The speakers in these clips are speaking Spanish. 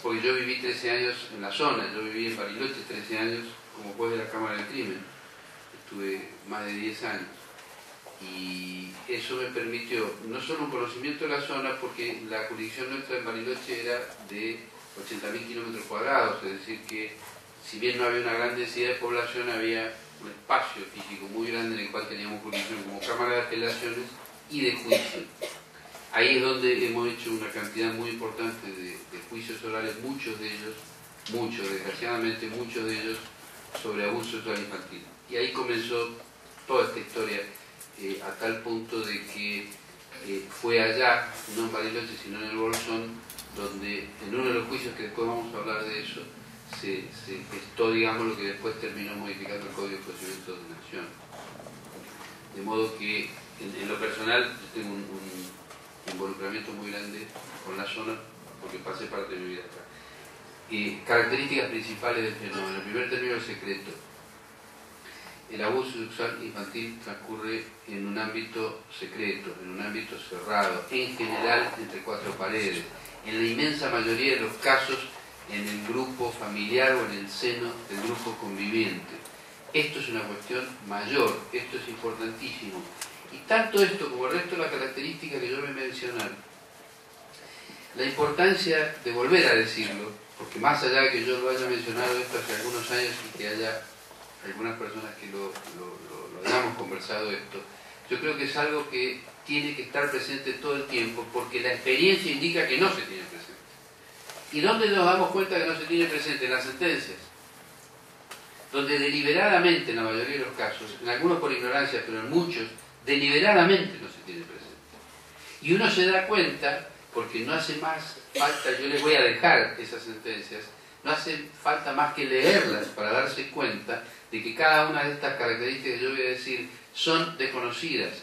porque yo viví 13 años en la zona, yo viví en Bariloche 13 años como juez de la Cámara del Crimen, estuve más de 10 años, y eso me permitió no solo un conocimiento de la zona, porque la jurisdicción nuestra en Bariloche era de 80.000 kilómetros cuadrados, es decir que si bien no había una gran densidad de población, había un espacio físico muy grande en el cual teníamos jurisdicción como Cámara de Apelaciones y de juicio. Ahí es donde hemos hecho una cantidad muy importante de juicios orales, muchos de ellos, desgraciadamente muchos de ellos, sobre abuso sexual infantil. Y ahí comenzó toda esta historia, a tal punto de que fue allá, no en Bariloche, sino en el Bolsón, donde en uno de los juicios, que después vamos a hablar de eso, se gestó, digamos, lo que después terminó modificando el Código de Procedimientos de Nación. De modo que, en lo personal, yo tengo un involucramiento muy grande con la zona, porque pasé parte de mi vida acá. Características principales del fenómeno. En primer término, el secreto. El abuso sexual infantil transcurre en un ámbito secreto, en un ámbito cerrado, en general entre cuatro paredes. En la inmensa mayoría de los casos, en el grupo familiar o en el seno del grupo conviviente. Esto es una cuestión mayor, esto es importantísimo. Y tanto esto como el resto de las características que yo voy a mencionar, la importancia de volver a decirlo, porque más allá de que yo lo haya mencionado esto hace algunos años y que haya algunas personas que lo hayamos conversado esto, yo creo que es algo que tiene que estar presente todo el tiempo, porque la experiencia indica que no se tiene presente. ¿Y dónde nos damos cuenta que no se tiene presente? En las sentencias, donde deliberadamente, en la mayoría de los casos, en algunos por ignorancia, pero en muchos, deliberadamente no se tiene presente. Y uno se da cuenta, porque no hace más falta, yo les voy a dejar esas sentencias, no hace falta más que leerlas para darse cuenta de que cada una de estas características que yo voy a decir son desconocidas.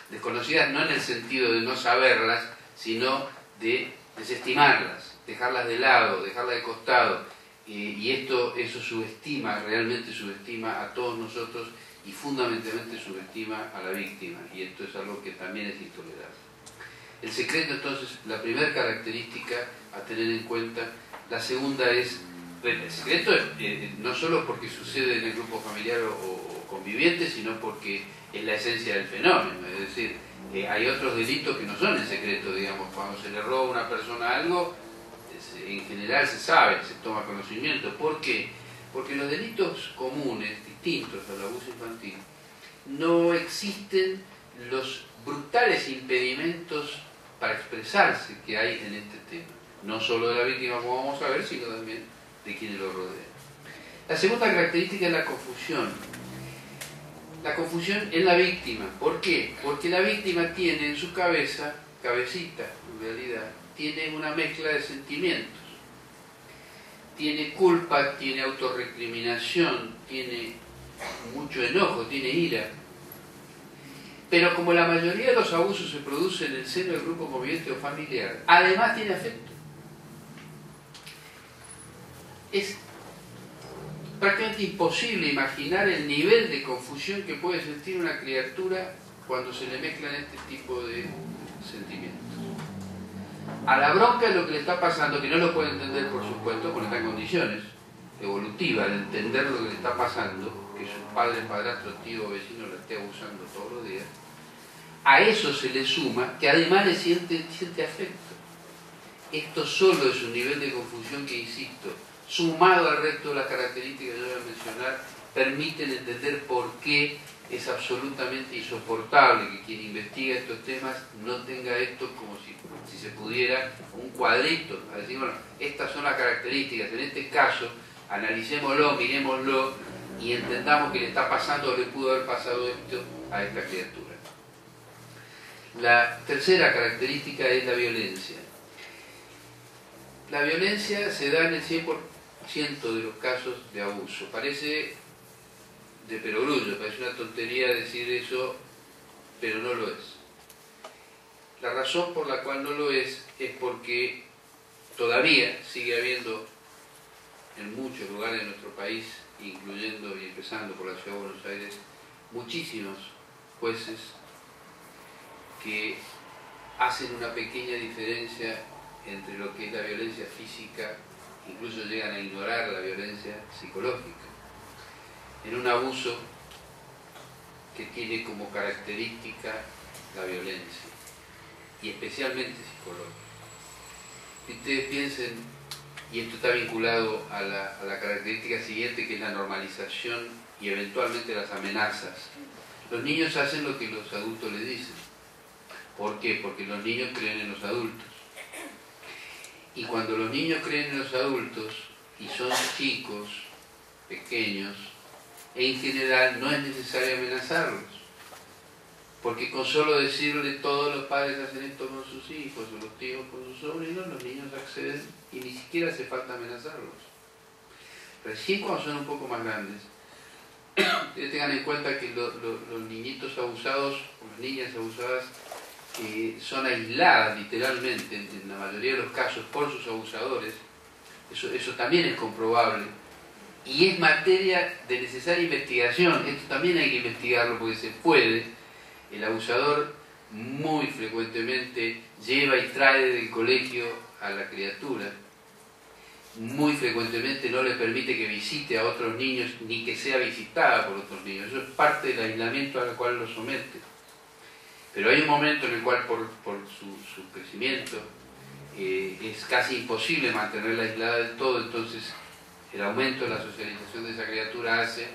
Desconocidas no en el sentido de no saberlas, sino de desestimarlas, dejarlas de lado, dejarlas de costado. Y eso subestima, realmente subestima a todos nosotros y fundamentalmente subestima a la víctima. Y esto es algo que también es intolerable. El secreto, entonces, la primera característica a tener en cuenta. La segunda es, el secreto no solo porque sucede en el grupo familiar o conviviente, sino porque es la esencia del fenómeno. Es decir, hay otros delitos que no son en secreto, digamos, cuando se le roba a una persona algo, en general se sabe, se toma conocimiento. ¿Por qué? Porque los delitos comunes, distintos al abuso infantil, no existen los brutales impedimentos para expresarse que hay en este tema. No solo de la víctima, como vamos a ver, sino también de quienes lo rodean. La segunda característica es la confusión. La confusión en la víctima. ¿Por qué? Porque la víctima tiene en su cabecita, en realidad, tiene una mezcla de sentimientos. Tiene culpa, tiene autorrecriminación, tiene mucho enojo, tiene ira. Pero como la mayoría de los abusos se producen en el seno del grupo conviviente o familiar, además tiene afecto. Es prácticamente imposible imaginar el nivel de confusión que puede sentir una criatura cuando se le mezclan este tipo de sentimientos. A la bronca es lo que le está pasando, que no lo puede entender, por supuesto, porque está en condiciones evolutivas de entender lo que le está pasando, que su padre, padrastro, tío o vecino lo esté abusando todos los días. A eso se le suma que además le siente afecto. Esto solo es un nivel de confusión que, insisto, sumado al resto de las características que yo voy a mencionar, permiten entender por qué es absolutamente insoportable que quien investiga estos temas no tenga esto como si se pudiera un cuadrito, a decir, bueno, estas son las características, en este caso, analicémoslo, miremoslo y entendamos que le está pasando o le pudo haber pasado esto a esta criatura. La tercera característica es la violencia. La violencia se da en el 100% de los casos de abuso. Parece de perogrullo, parece una tontería decir eso, pero no lo es. La razón por la cual no lo es porque todavía sigue habiendo en muchos lugares de nuestro país, incluyendo y empezando por la Ciudad de Buenos Aires, muchísimos jueces que hacen una pequeña diferencia entre lo que es la violencia física, incluso llegan a ignorar la violencia psicológica. En un abuso que tiene como característica la violencia, y especialmente psicológica. Si ustedes piensen, y esto está vinculado a la característica siguiente, que es la normalización y eventualmente las amenazas. Los niños hacen lo que los adultos les dicen. ¿Por qué? Porque los niños creen en los adultos. Y cuando los niños creen en los adultos, y son chicos, pequeños, en general no es necesario amenazarlos. Porque con solo decirle todos los padres hacen esto con sus hijos, o los tíos con sus sobrinos, los niños acceden y ni siquiera hace falta amenazarlos. Recién cuando son un poco más grandes, tengan en cuenta que los niñitos abusados, o las niñas abusadas, son aisladas literalmente, en la mayoría de los casos, por sus abusadores. Eso también es comprobable. Y es materia de necesaria investigación. Esto también hay que investigarlo porque se puede. El abusador muy frecuentemente lleva y trae del colegio a la criatura. Muy frecuentemente no le permite que visite a otros niños ni que sea visitada por otros niños. Eso es parte del aislamiento al cual lo somete. Pero hay un momento en el cual por su crecimiento es casi imposible mantenerla aislada del todo, entonces el aumento de la socialización de esa criatura hace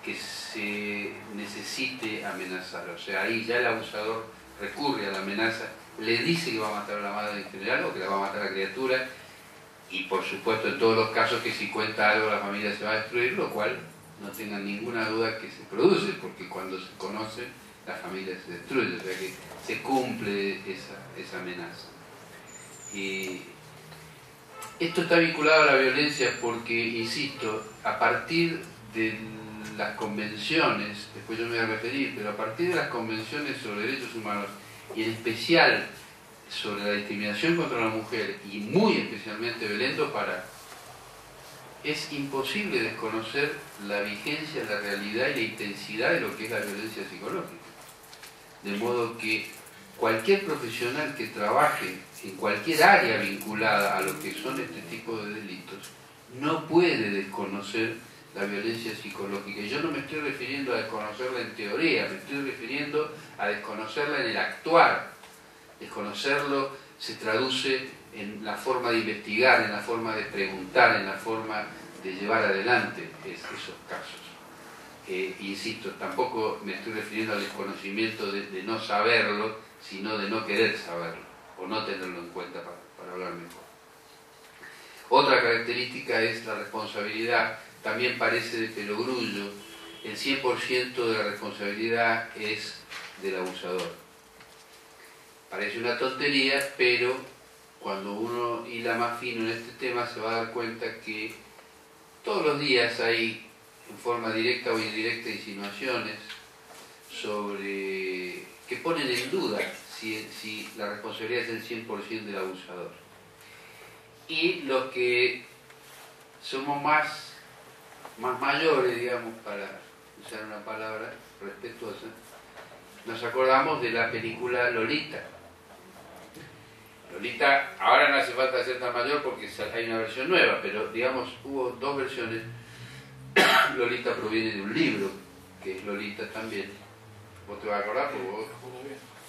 que se necesite amenazar. O sea, ahí ya el abusador recurre a la amenaza, le dice que va a matar a la madre en general o que la va a matar a la criatura, y por supuesto en todos los casos que si cuenta algo la familia se va a destruir, lo cual no tengan ninguna duda que se produce, porque cuando se conoce la familia se destruye, o sea que se cumple esa amenaza. Esto está vinculado a la violencia porque, insisto, a partir de las convenciones, después yo me voy a referir, pero a partir de las convenciones sobre derechos humanos, y en especial sobre la discriminación contra la mujer, y muy especialmente Belén do Pará, es imposible desconocer la vigencia, la realidad y la intensidad de lo que es la violencia psicológica. De modo que cualquier profesional que trabaje en cualquier área vinculada a lo que son este tipo de delitos no puede desconocer la violencia psicológica. Y yo no me estoy refiriendo a desconocerla en teoría, me estoy refiriendo a desconocerla en el actuar. Desconocerlo se traduce en la forma de investigar, en la forma de preguntar, en la forma de llevar adelante esos casos. Insisto, tampoco me estoy refiriendo al desconocimiento de no saberlo, sino de no querer saberlo, o no tenerlo en cuenta para hablar mejor. Otra característica es la responsabilidad. También parece de perogrullo. El 100% de la responsabilidad es del abusador. Parece una tontería, pero cuando uno hila más fino en este tema se va a dar cuenta que todos los días hay, en forma directa o indirecta, insinuaciones sobre que ponen en duda si la responsabilidad es del 100% del abusador. Y los que somos más mayores, digamos, para usar una palabra respetuosa, nos acordamos de la película Lolita. Lolita, ahora no hace falta ser tan mayor porque hay una versión nueva, pero digamos, hubo dos versiones. Lolita proviene de un libro, que es Lolita también. ¿Vos te vas a acordar? Porque vos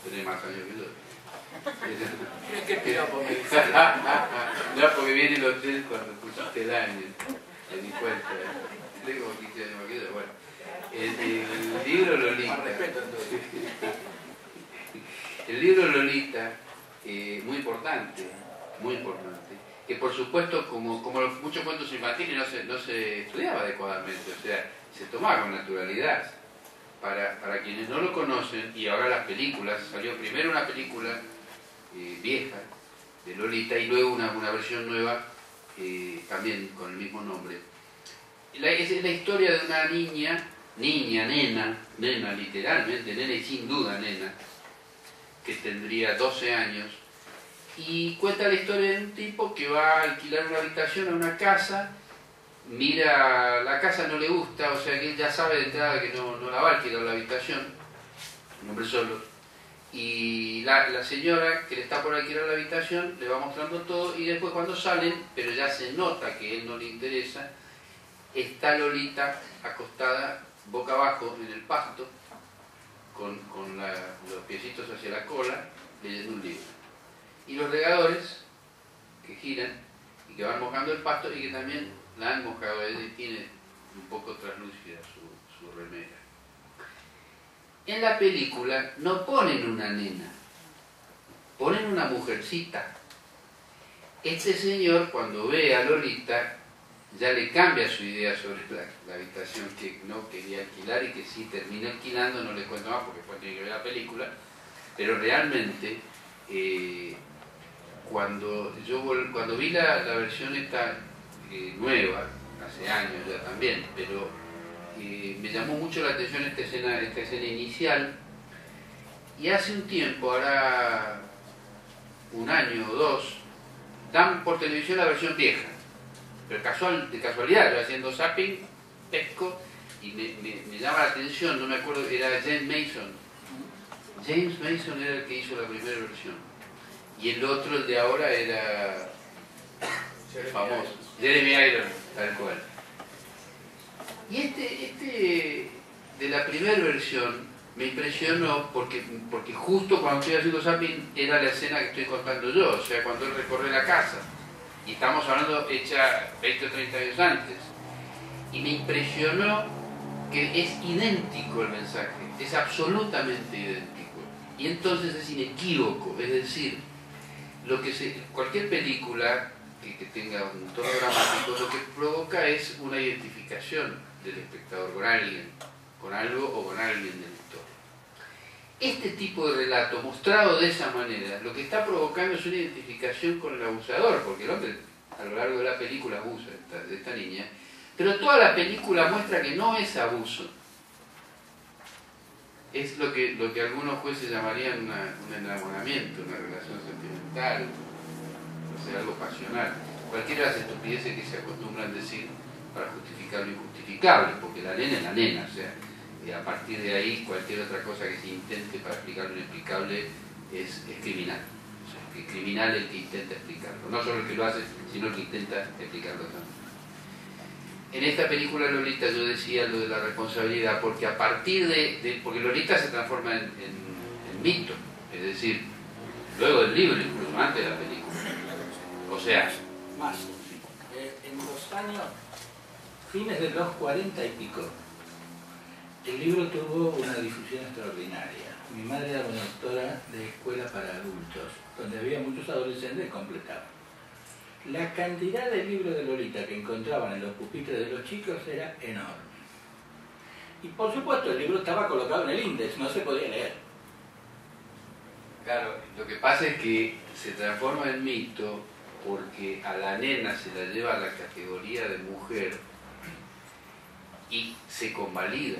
tenés más años que yo. ¿Qué piropo me dice? No, porque viene el hotel cuando pusiste el año. Me di cuenta. Tengo 15 años más que yo. Bueno, el libro Lolita. Respeto entonces. El libro Lolita, muy importante, que por supuesto, como muchos cuentos infantiles, no se estudiaba adecuadamente, o sea, se tomaba con naturalidad. Para quienes no lo conocen, y ahora las películas, salió primero una película vieja de Lolita y luego una versión nueva también con el mismo nombre. Es la historia de una nena literalmente, nena y sin duda nena, que tendría 12 años, y cuenta la historia de un tipo que va a alquilar una habitación a una casa, mira, la casa no le gusta, o sea que él ya sabe de entrada que no la va a alquilar la habitación, un hombre solo, y la señora que le está por alquilar la habitación le va mostrando todo, y después cuando salen, pero ya se nota que a él no le interesa, está Lolita acostada boca abajo en el pasto, con los piecitos hacia la cola, leyendo un libro. Y los regadores que giran y que van mojando el pasto, y que también la han mojado a ella, y tiene un poco translúcida su remera. En la película no ponen una nena, ponen una mujercita. Este señor, cuando ve a Lolita, ya le cambia su idea sobre la habitación que no quería alquilar y que sí termina alquilando. No les cuento más porque después tiene que ver la película, pero realmente cuando vi la versión esta nueva, hace años ya también, pero me llamó mucho la atención esta escena inicial, y hace un tiempo, ahora un año o dos, dan por televisión la versión vieja, pero de casualidad, yo haciendo zapping, pesco, y me llama la atención, no me acuerdo, era James Mason. James Mason era el que hizo la primera versión, y el otro, el de ahora, era famoso, Jeremy Irons, tal cual. Y este de la primera versión me impresionó porque justo cuando estoy haciendo zapping era la escena que estoy contando yo, o sea, cuando él recorre la casa, y estamos hablando hecha 20 o 30 años antes, y me impresionó que es idéntico el mensaje, es absolutamente idéntico, y entonces es inequívoco, es decir, cualquier película que tenga un tono dramático, lo que provoca es una identificación del espectador con alguien, con algo o con alguien del lector. Este tipo de relato, mostrado de esa manera, lo que está provocando es una identificación con el abusador, porque el hombre a lo largo de la película abusa de esta niña, pero toda la película muestra que no es abuso. Es lo que algunos jueces llamarían un enamoramiento, una relación sentimental, no sé, algo pasional. Cualquiera de las estupideces que se acostumbran a decir para justificar lo injustificable, porque la nena es la nena, o sea, a partir de ahí cualquier otra cosa que se intente para explicar lo inexplicable es criminal. O sea, que criminal es el que intenta explicarlo, no solo el que lo hace, sino el que intenta explicarlo también. En esta película Lolita yo decía lo de la responsabilidad, porque a partir porque Lolita se transforma en mito, es decir, luego del libro, incluso antes de la película. O sea, más. En los años fines de los 40 y pico, el libro tuvo una difusión extraordinaria. Mi madre era una doctora de escuela para adultos, donde había muchos adolescentes completados. La cantidad de libros de Lolita que encontraban en los pupitres de los chicos era enorme. Y por supuesto el libro estaba colocado en el índice, no se podía leer. Claro, lo que pasa es que se transforma en mito porque a la nena se la lleva a la categoría de mujer y se convalida.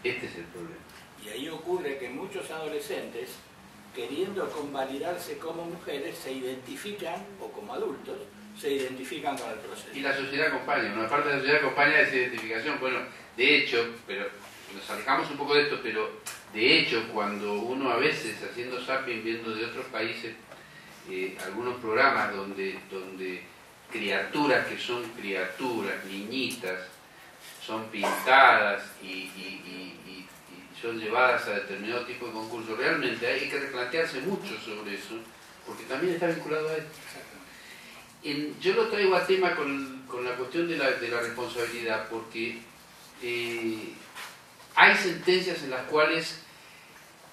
Este es el problema. Y ahí ocurre que muchos adolescentes, queriendo convalidarse como mujeres, se identifican, o como adultos, se identifican con el proceso. Y la sociedad acompaña, una parte de la sociedad acompaña esa identificación. Bueno, de hecho, pero nos alejamos un poco de esto, pero de hecho cuando uno a veces haciendo zapping, viendo de otros países algunos programas donde criaturas que son criaturas, niñitas, son pintadas y son llevadas a determinado tipo de concursos, realmente hay que replantearse mucho sobre eso, porque también está vinculado a esto. Yo lo traigo a tema con la cuestión de la responsabilidad, porque hay sentencias en las cuales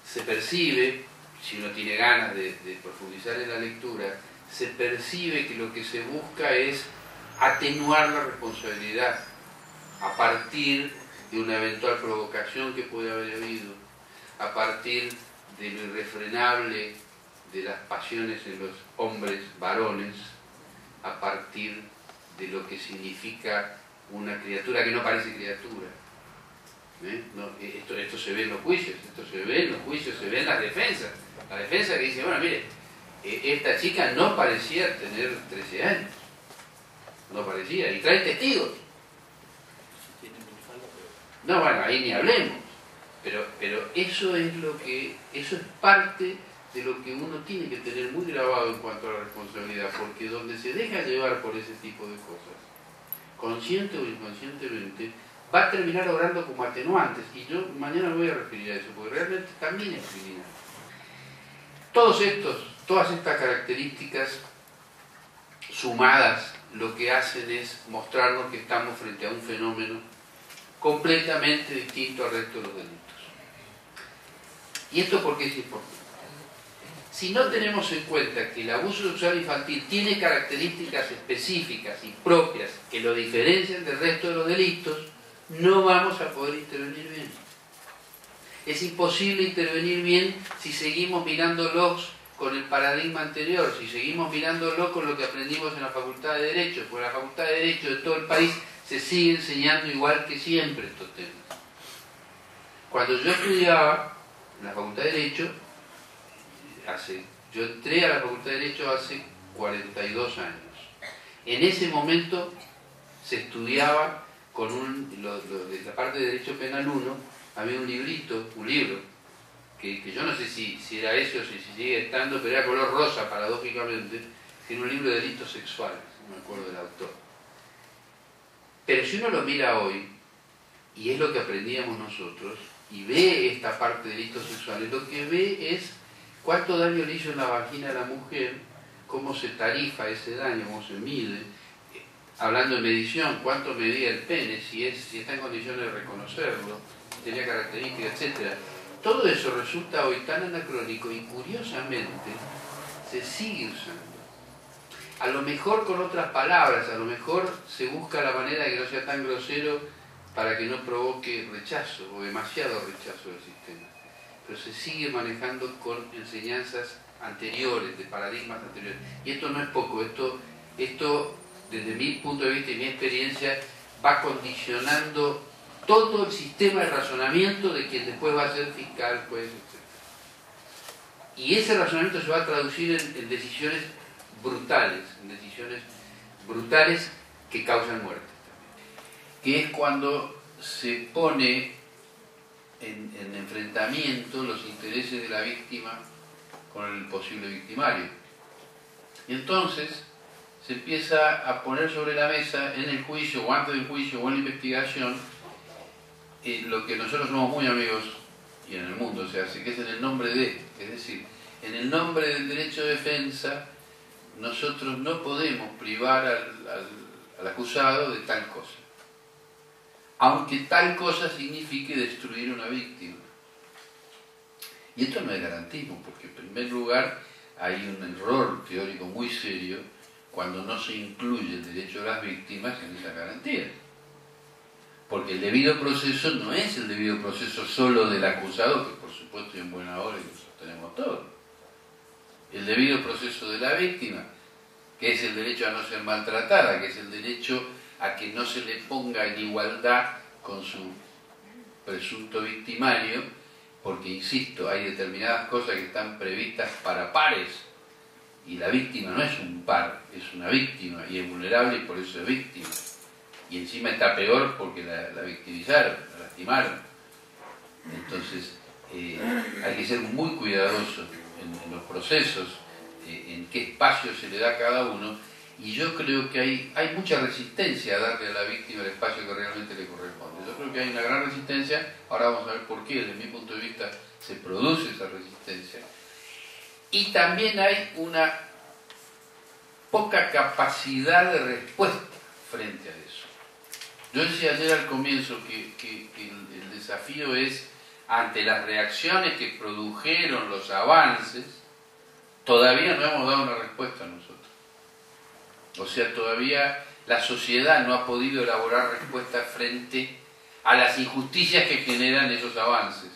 se percibe, si uno tiene ganas de profundizar en la lectura, se percibe que lo que se busca es atenuar la responsabilidad a partir de una eventual provocación que puede haber habido, a partir de lo irrefrenable de las pasiones en los hombres varones, a partir de lo que significa una criatura que no parece criatura. No, esto se ve en los juicios, se ve en las defensas. La defensa que dice, bueno, mire, esta chica no parecía tener 13 años, no parecía, y trae testigos. No, bueno, ahí ni hablemos, Pero eso es parte de lo que uno tiene que tener muy grabado en cuanto a la responsabilidad, porque donde se deja llevar por ese tipo de cosas, consciente o inconscientemente, va a terminar obrando como atenuantes, y yo mañana me voy a referir a eso, porque realmente también es criminal. Todas estas características sumadas lo que hacen es mostrarnos que estamos frente a un fenómeno completamente distinto al resto de los delitos. ¿Y esto por qué es importante? Si no tenemos en cuenta que el abuso sexual infantil tiene características específicas y propias que lo diferencian del resto de los delitos, no vamos a poder intervenir bien. Es imposible intervenir bien si seguimos mirándolos con el paradigma anterior, si seguimos mirándolo con lo que aprendimos en la Facultad de Derecho, porque en la Facultad de Derecho de todo el país se sigue enseñando igual que siempre estos temas. Cuando yo estudiaba en la Facultad de Derecho, yo entré a la Facultad de Derecho hace 42 años. En ese momento se estudiaba con de la parte de Derecho Penal 1, había un libro, que yo no sé si era ese o si sigue estando, pero era color rosa, paradójicamente, que era un libro de delitos sexuales, no me acuerdo del autor. Pero si uno lo mira hoy, y es lo que aprendíamos nosotros, y ve esta parte de delitos sexuales, lo que ve es cuánto daño le hizo en la vagina a la mujer, cómo se tarifa ese daño, cómo se mide, hablando de medición, cuánto medía el pene, si está en condiciones de reconocerlo, si tenía características, etc. Todo eso resulta hoy tan anacrónico y curiosamente se sigue usando. A lo mejor con otras palabras, a lo mejor se busca la manera de que no sea tan grosero para que no provoque rechazo o demasiado rechazo del sistema. Pero se sigue manejando con enseñanzas anteriores, de paradigmas anteriores. Y esto no es poco, esto desde mi punto de vista y mi experiencia va condicionando todo el sistema de razonamiento de quien después va a ser fiscal, juez, etc. Y ese razonamiento se va a traducir en decisiones brutales que causan muerte también. Que es cuando se pone en enfrentamiento los intereses de la víctima con el posible victimario. Y entonces se empieza a poner sobre la mesa en el juicio, o antes del juicio, o en la investigación, lo que nosotros somos muy amigos, y en el mundo se hace, que es en el nombre de, es decir, en el nombre del derecho de defensa, nosotros no podemos privar al acusado de tal cosa, aunque tal cosa signifique destruir una víctima. Y esto no es garantismo, porque en primer lugar hay un error teórico muy serio cuando no se incluye el derecho de las víctimas en esa garantía. Porque el debido proceso no es el debido proceso solo del acusado, que por supuesto es en buena hora y lo sostenemos todos. El debido proceso de la víctima, que es el derecho a no ser maltratada, que es el derecho a que no se le ponga en igualdad con su presunto victimario, porque, insisto, hay determinadas cosas que están previstas para pares, y la víctima no es un par, es una víctima, y es vulnerable y por eso es víctima. Y encima está peor porque la victimizaron, la lastimaron. Entonces, hay que ser muy cuidadosos en los procesos, en qué espacio se le da a cada uno, y yo creo que hay mucha resistencia a darle a la víctima el espacio que realmente le corresponde. Yo creo que hay una gran resistencia, ahora vamos a ver por qué, desde mi punto de vista se produce esa resistencia. Y también hay una poca capacidad de respuesta frente a eso. Yo decía ayer al comienzo que el desafío es, ante las reacciones que produjeron los avances, todavía no hemos dado una respuesta nosotros. O sea, todavía la sociedad no ha podido elaborar respuestas frente a las injusticias que generan esos avances.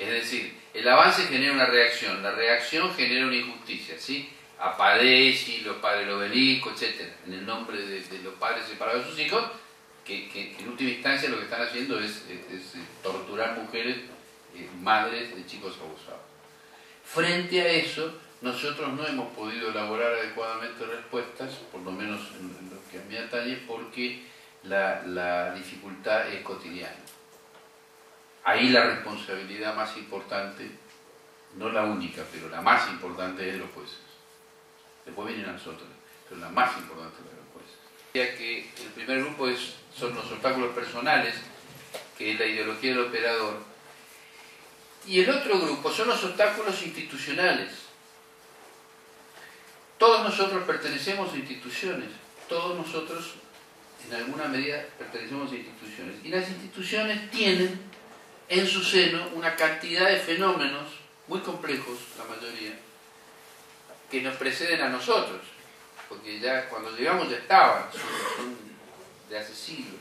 Es decir, el avance genera una reacción, la reacción genera una injusticia, ¿sí? A Padesi, los padres del obelisco, etc. En el nombre de los padres separados de sus hijos, que en última instancia lo que están haciendo es torturar mujeres, madres de chicos abusados. Frente a eso, nosotros no hemos podido elaborar adecuadamente respuestas, por lo menos en lo que a mí atañe, porque la dificultad es cotidiana. Ahí la responsabilidad más importante, no la única, pero la más importante es de los jueces. Después vienen a nosotros, pero la más importante es de los jueces. Diría que el primer grupo son los obstáculos personales, que es la ideología del operador, y el otro grupo son los obstáculos institucionales. Todos nosotros pertenecemos a instituciones, todos nosotros en alguna medida pertenecemos a instituciones, y las instituciones tienen en su seno una cantidad de fenómenos muy complejos, la mayoría, que nos preceden a nosotros, porque ya cuando llegamos ya estaban, son de hace siglos.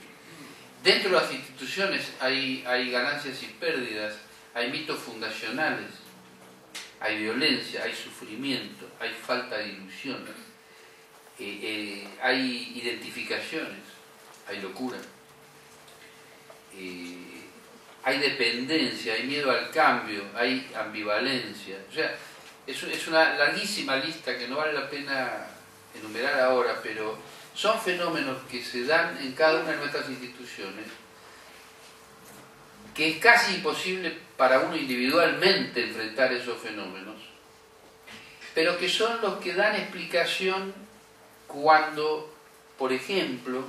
Dentro de las instituciones hay ganancias y pérdidas, hay mitos fundacionales, hay violencia, hay sufrimiento, hay falta de ilusiones, hay identificaciones, hay locura, hay dependencia, hay miedo al cambio, hay ambivalencia. O sea, es una larguísima lista que no vale la pena enumerar ahora, pero son fenómenos que se dan en cada una de nuestras instituciones, que es casi imposible para uno individualmente enfrentar esos fenómenos, pero que son los que dan explicación cuando, por ejemplo,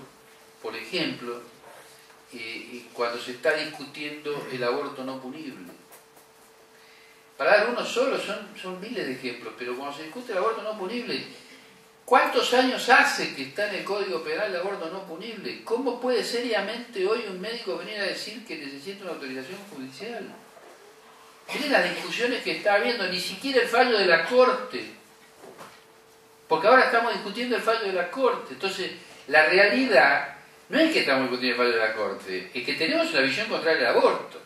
cuando se está discutiendo el aborto no punible. Para dar uno solo, son miles de ejemplos, pero cuando se discute el aborto no punible, ¿cuántos años hace que está en el Código Penal el aborto no punible? ¿Cómo puede seriamente hoy un médico venir a decir que necesita una autorización judicial? Miren las discusiones que está habiendo, ni siquiera el fallo de la Corte, porque ahora estamos discutiendo el fallo de la Corte. Entonces, la realidad no es que estamos discutiendo el fallo de la Corte, es que tenemos una visión contraria al aborto.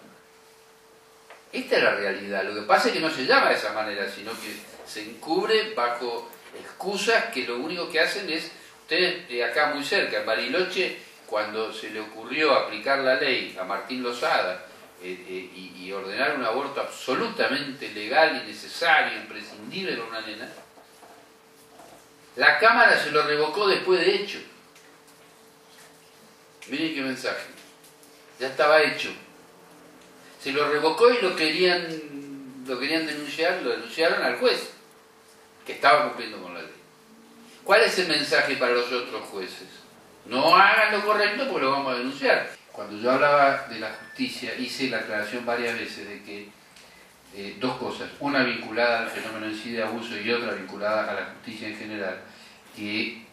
Esta es la realidad. Lo que pasa es que no se llama de esa manera, sino que se encubre bajo excusas que lo único que hacen es, ustedes de acá muy cerca, en Bariloche, cuando se le ocurrió aplicar la ley a Martín Lozada y ordenar un aborto absolutamente legal y necesario, imprescindible con una nena, la Cámara se lo revocó después de hecho. Miren qué mensaje. Ya estaba hecho. Se lo revocó y lo querían denunciar, lo denunciaron al juez, que estaba cumpliendo con la ley. ¿Cuál es el mensaje para los otros jueces? No hagan lo correcto porque lo vamos a denunciar. Cuando yo hablaba de la justicia, hice la aclaración varias veces de que dos cosas, una vinculada al fenómeno en sí de abuso y otra vinculada a la justicia en general, que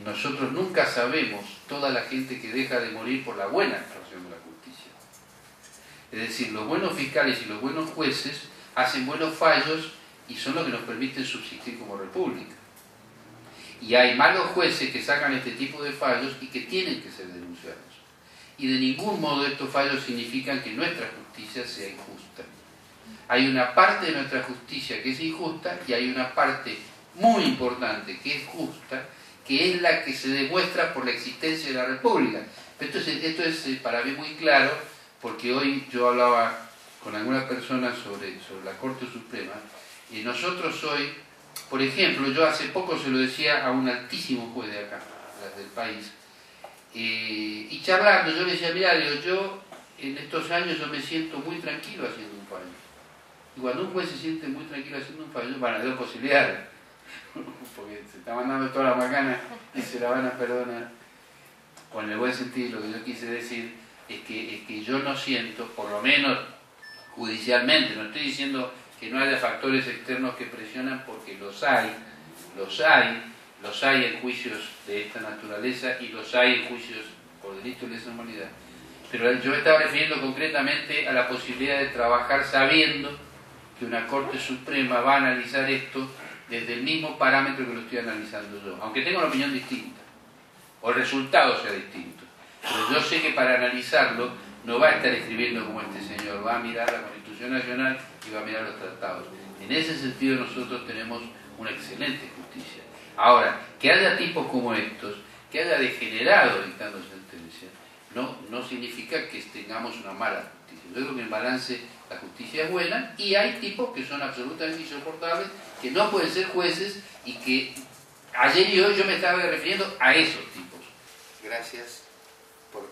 nosotros nunca sabemos toda la gente que deja de morir por la buena actuación de la justicia. Es decir, los buenos fiscales y los buenos jueces hacen buenos fallos y son los que nos permiten subsistir como república. Y hay malos jueces que sacan este tipo de fallos y que tienen que ser denunciados. Y de ningún modo estos fallos significan que nuestra justicia sea injusta. Hay una parte de nuestra justicia que es injusta y hay una parte muy importante que es justa, que es la que se demuestra por la existencia de la República. Esto es para mí muy claro, porque hoy yo hablaba con alguna persona sobre la Corte Suprema, y nosotros hoy, por ejemplo, yo hace poco se lo decía a un altísimo juez de acá, del país, y charlando, yo le decía, mira, yo en estos años yo me siento muy tranquilo haciendo un fallo. Y cuando un juez se siente muy tranquilo haciendo un fallo, van a haber posibilidades, porque se está mandando toda la macana y se la van a perdonar. O en el buen sentido, lo que yo quise decir es que yo no siento, por lo menos judicialmente, no estoy diciendo que no haya factores externos que presionan, porque los hay en juicios de esta naturaleza y los hay en juicios por delitos de lesa humanidad. Pero yo me estaba refiriendo concretamente a la posibilidad de trabajar sabiendo que una Corte Suprema va a analizar esto desde el mismo parámetro que lo estoy analizando yo, aunque tenga una opinión distinta, o el resultado sea distinto. Pero yo sé que para analizarlo no va a estar escribiendo como este señor, va a mirar la Constitución Nacional y va a mirar los tratados. En ese sentido nosotros tenemos una excelente justicia. Ahora, que haya tipos como estos, que haya degenerado dictando sentencias, no significa que tengamos una mala justicia. Yo creo que en balance la justicia es buena y hay tipos que son absolutamente insoportables, que no pueden ser jueces y que ayer y hoy yo me estaba refiriendo a esos tipos. Gracias por